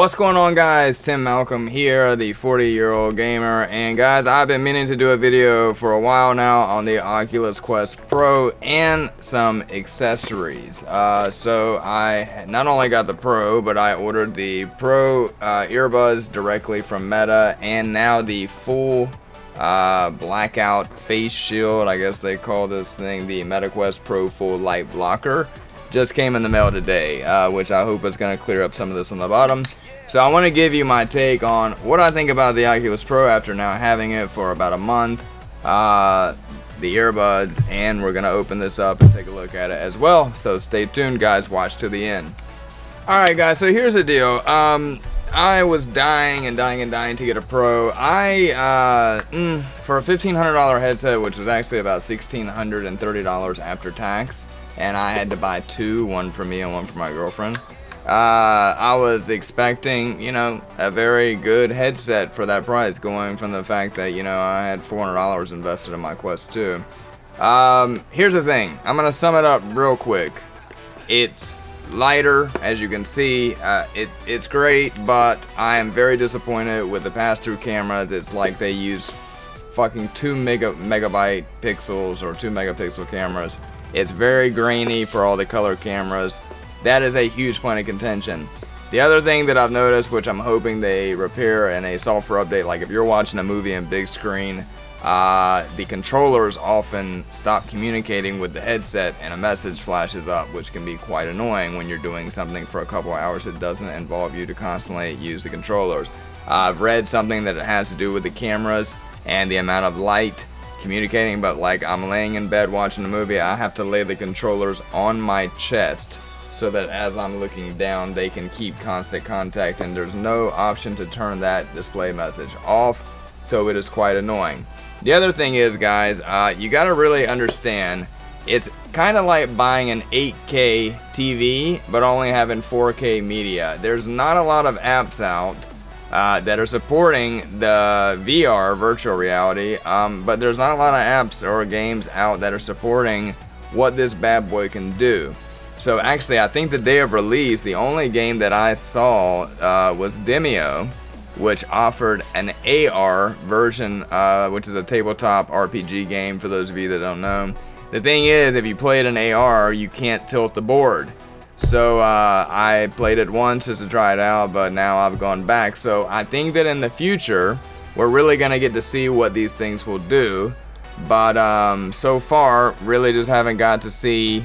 What's going on, guys? Tim Malcolm here, the 40-year-old gamer, and guys, I've been meaning to do a video for a while now on the Oculus Quest Pro and some accessories. So I not only got the Pro, but I ordered the Pro earbuds directly from Meta, and now the full blackout face shield, I guess they call this thing, the Meta Quest Pro Full Light Blocker, just came in the mail today, which I hope is going to clear up some of this on the bottom. So I want to give you my take on what I think about the Oculus Pro after now having it for about a month, the earbuds, and we're going to open this up and take a look at it as well. So stay tuned, guys. Watch to the end. Alright, guys, so here's the deal. I was dying to get a Pro. For a $1,500 headset, which was actually about $1,630 after tax, and I had to buy two, one for me and one for my girlfriend. I was expecting, a very good headset for that price, going from the fact that, I had $400 invested in my Quest 2. Here's the thing. I'm going to sum it up real quick. It's lighter, as you can see. It's great, but I am very disappointed with the pass-through cameras. It's like they use fucking 2 megabyte pixels or 2 megapixel cameras. It's very grainy for all the color cameras. That is a huge point of contention. The other thing that I've noticed, which I'm hoping they repair in a software update, like if you're watching a movie in big screen, the controllers often stop communicating with the headset and a message flashes up, which can be quite annoying when you're doing something for a couple hours that doesn't involve you to constantly use the controllers. I've read something that it has to do with the cameras and the amount of light communicating, but like I'm laying in bed watching a movie, I have to lay the controllers on my chest so that as I'm looking down, they can keep constant contact, and there's no option to turn that display message off, so it is quite annoying. The other thing is, guys, you gotta really understand, it's kind of like buying an 8K TV, but only having 4K media. There's not a lot of apps out that are supporting the VR, virtual reality, but there's not a lot of apps or games out that are supporting what this bad boy can do. So actually, I think that they have released, the only game that I saw was Demio, which offered an AR version, which is a tabletop RPG game for those of you that don't know. The thing is, if you play it in AR, you can't tilt the board. So I played it once just to try it out, but now I've gone back. So I think that in the future, we're really going to get to see what these things will do. But so far, really just haven't got to see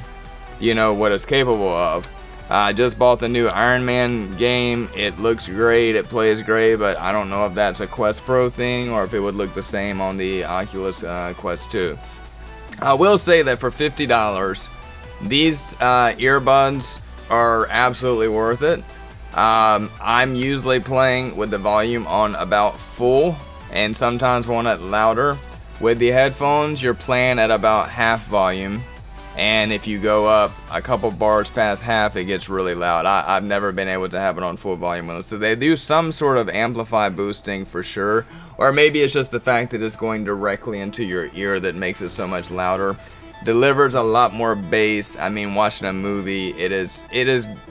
what it's capable of. I just bought the new Iron Man game. It looks great, it plays great, but I don't know if that's a Quest Pro thing or if it would look the same on the Oculus Quest 2. I will say that for $50, these earbuds are absolutely worth it. I'm usually playing with the volume on about full and sometimes want it louder. With the headphones, you're playing at about half volume. And if you go up a couple bars past half, it gets really loud. I've never been able to have it on full volume with them. So they do some sort of amplify boosting for sure. Or maybe it's just the fact that it's going directly into your ear that makes it so much louder. Delivers a lot more bass. I mean, watching a movie, it is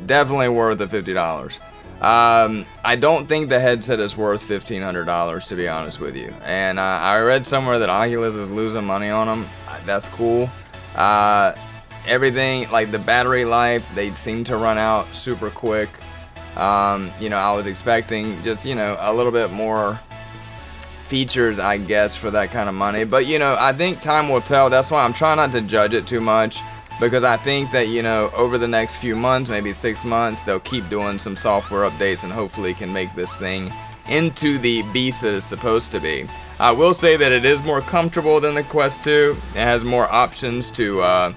definitely worth the $50. I don't think the headset is worth $1,500, to be honest with you. And I read somewhere that Oculus is losing money on them. That's cool. Everything, like the battery life, they seem to run out super quick. I was expecting just, a little bit more features, I guess, for that kind of money. But, I think time will tell. That's why I'm trying not to judge it too much, because I think that, over the next few months, maybe 6 months, they'll keep doing some software updates and hopefully can make this thing into the beast that it's supposed to be. I will say that it is more comfortable than the Quest 2. It has more options to,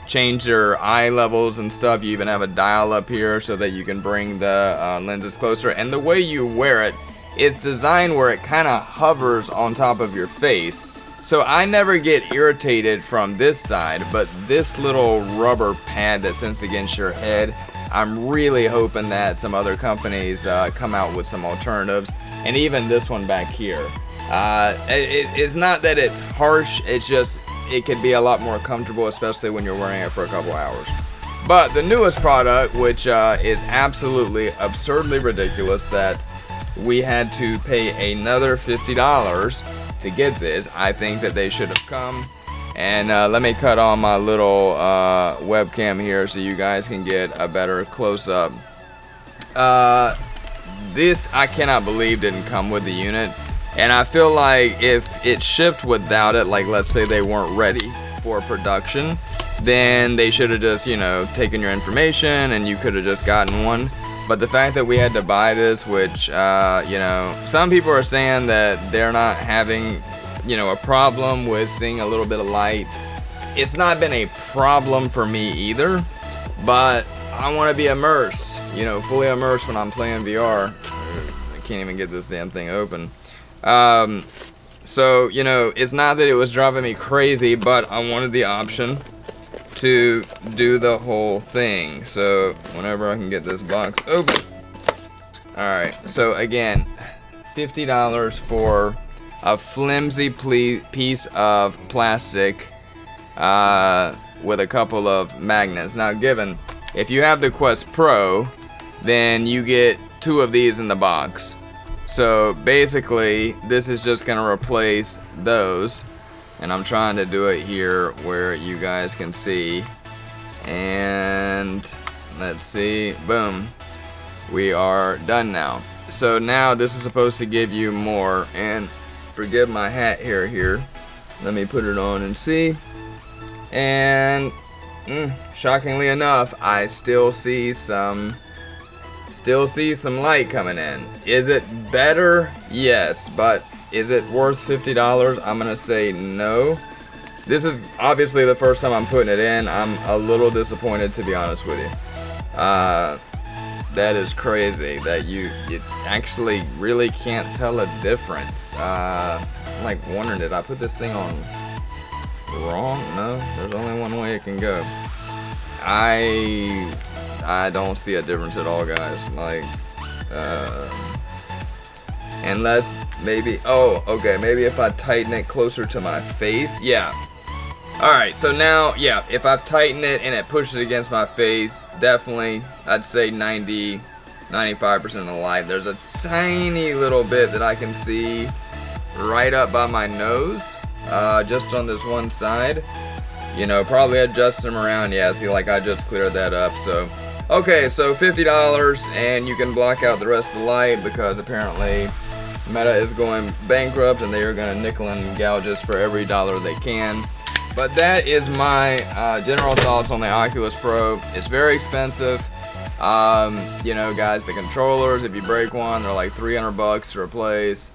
change your eye levels and stuff. You even have a dial up here so that you can bring the lenses closer. And the way you wear it, it's designed where it kind of hovers on top of your face. So I never get irritated from this side, but this little rubber pad that sits against your head, I'm really hoping that some other companies come out with some alternatives. And even this one back here. It's not that it's harsh, it's just it could be a lot more comfortable, especially when you're wearing it for a couple hours. But the newest product, which is absolutely absurdly ridiculous that we had to pay another $50 to get this. I think that they should have come. And let me cut on my little webcam here so you guys can get a better close-up. This, I cannot believe, didn't come with the unit. And I feel like if it shipped without it, like let's say they weren't ready for production, then they should have just, you know, taken your information and you could have just gotten one. But the fact that we had to buy this, which, you know, some people are saying that they're not having, you know, a problem with seeing a little bit of light. It's not been a problem for me either, but I want to be immersed, you know, fully immersed when I'm playing VR. I can't even get this damn thing open. So, you know, it's not that it was driving me crazy, but I wanted the option to do the whole thing. So whenever I can get this box open. Alright, so again, $50 for a flimsy piece of plastic with a couple of magnets. Now given, if you have the Quest Pro, then you get 2 of these in the box. So basically, this is just going to replace those. And I'm trying to do it here where you guys can see. And let's see. Boom. We are done now. So now this is supposed to give you more. And forgive my hat here. Let me put it on and see. And shockingly enough, I still see some light coming in. Is it better? Yes, but is it worth $50? I'm gonna say no. This is obviously the first time I'm putting it in. I'm a little disappointed, to be honest with you. That is crazy that you actually really can't tell a difference. I'm like wondering, did I put this thing on wrong? No, there's only one way it can go. I don't see a difference at all, guys. Like, unless maybe, oh, okay, maybe if I tighten it closer to my face, yeah. Alright, so now, yeah, if I tighten it and it pushes against my face, definitely, I'd say 90, 95% of the light. There's a tiny little bit that I can see right up by my nose, just on this one side. You know, probably adjust them around. Yeah, see, like I just cleared that up, so. Okay, so $50 and you can block out the rest of the light because apparently Meta is going bankrupt and they are going to nickel and gouge us for every dollar they can. But that is my general thoughts on the Oculus Pro. It's very expensive. You know, guys, the controllers, if you break one, they're like $300 to replace.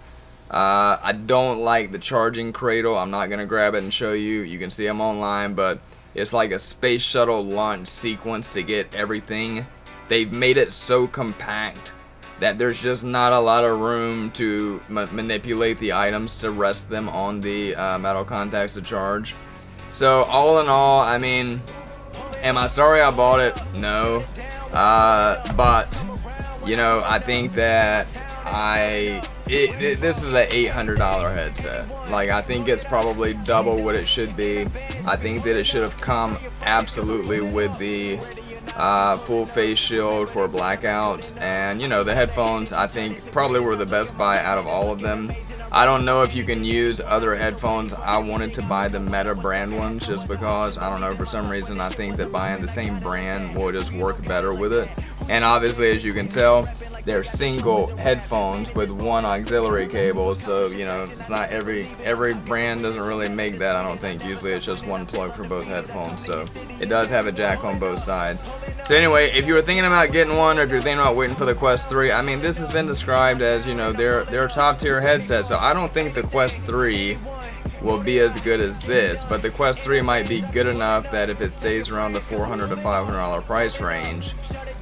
I don't like the charging cradle. I'm not going to grab it and show you. You can see them online, but it's like a space shuttle launch sequence to get everything. They've made it so compact that there's just not a lot of room to manipulate the items to rest them on the metal contacts to charge. So all in all, I mean, am I sorry I bought it? No. But, you know, I think that this is an $800 headset. Like, I think it's probably double what it should be. I think that it should have come absolutely with the full face shield for blackouts, and you know, the headphones I think probably were the best buy out of all of them. I don't know if you can use other headphones. I wanted to buy the Meta brand ones just because, I don't know, for some reason I think that buying the same brand will just work better with it. And obviously, as you can tell, they're single headphones with one auxiliary cable, so you know, it's not every brand doesn't really make that, I don't think. Usually it's just one plug for both headphones, so it does have a jack on both sides. So anyway, if you were thinking about getting one, or if you're thinking about waiting for the Quest 3, I mean, this has been described as, you know, they're a top tier headset, so I don't think the Quest 3 will be as good as this, but the Quest 3 might be good enough that if it stays around the $400 to $500 price range,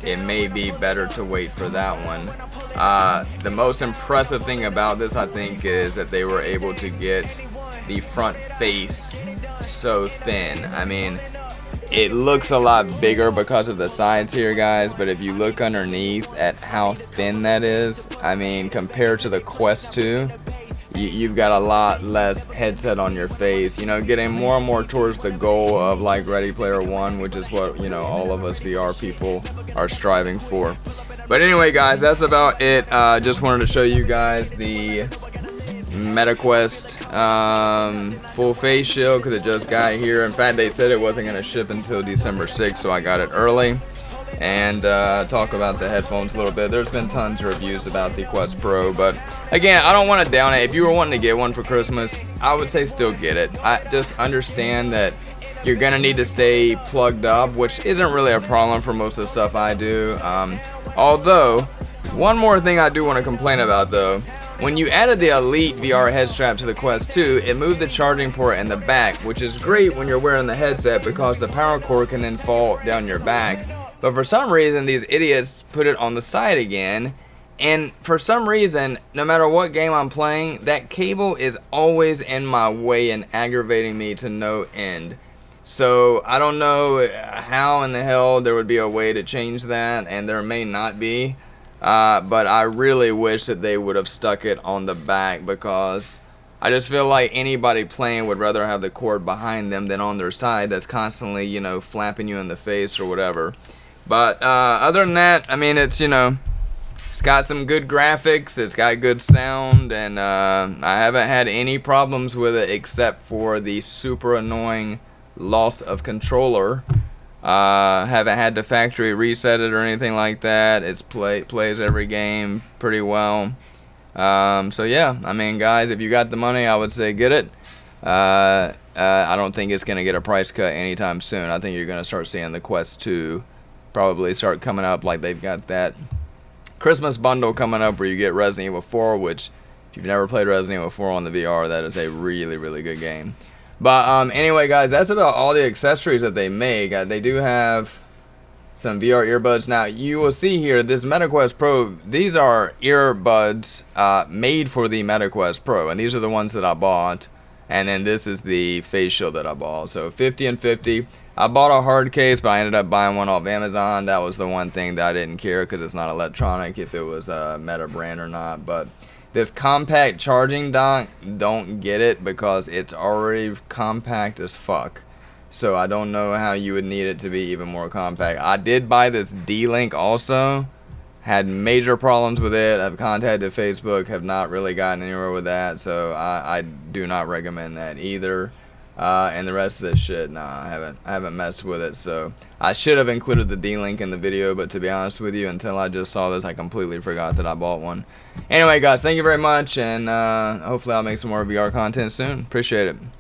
it may be better to wait for that one. The most impressive thing about this, I think, is that they were able to get the front face so thin. I mean, it looks a lot bigger because of the sides here, guys, but if you look underneath at how thin that is, I mean, compared to the Quest 2, you've got a lot less headset on your face, you know, getting more and more towards the goal of like Ready Player One, which is what, you know, all of us VR people are striving for. But anyway, guys, that's about it. Just wanted to show you guys the MetaQuest full face shield because it just got here. In fact, they said it wasn't going to ship until December 6th, so I got it early. And talk about the headphones a little bit. There's been tons of reviews about the Quest Pro, but again, I don't want to down it. If you were wanting to get one for Christmas, I would say still get it. I just understand that you're gonna need to stay plugged up, which isn't really a problem for most of the stuff I do. Although, one more thing I do want to complain about though, when you added the Elite VR head strap to the Quest 2, it moved the charging port in the back, which is great when you're wearing the headset because the power cord can then fall down your back. But for some reason, these idiots put it on the side again. And for some reason, no matter what game I'm playing, that cable is always in my way and aggravating me to no end. So I don't know how in the hell there would be a way to change that, and there may not be. But I really wish that they would have stuck it on the back because I just feel like anybody playing would rather have the cord behind them than on their side that's constantly, you know, flapping you in the face or whatever. But other than that, I mean, it's, you know, it's got some good graphics, it's got good sound, and I haven't had any problems with it except for the super annoying loss of controller. Haven't had to factory reset it or anything like that. It's plays every game pretty well. So yeah, I mean, guys, if you got the money, I would say get it. I don't think it's gonna get a price cut anytime soon. I think you're gonna start seeing the Quest 2 probably start coming up, like they've got that Christmas bundle coming up where you get Resident Evil 4, which if you've never played Resident Evil 4 on the VR, that is a really, really good game. But anyway, guys, that's about all the accessories that they make. They do have some VR earbuds. Now, you will see here, this MetaQuest Pro, these are earbuds made for the MetaQuest Pro, and these are the ones that I bought. And then this is the face shield that I bought. So 50 and 50. I bought a hard case, but I ended up buying one off Amazon. That was the one thing that I didn't care because it's not electronic if it was a Meta brand or not. But this compact charging dock, don't get it because it's already compact as fuck. So I don't know how you would need it to be even more compact. I did buy this DLink also. Had major problems with it. I've contacted Facebook, have not really gotten anywhere with that, so I do not recommend that either. And the rest of this shit, nah, I haven't messed with it. So I should have included the D-Link in the video, but to be honest with you, until I just saw this, I completely forgot that I bought one. Anyway, guys, thank you very much, and hopefully I'll make some more VR content soon. Appreciate it.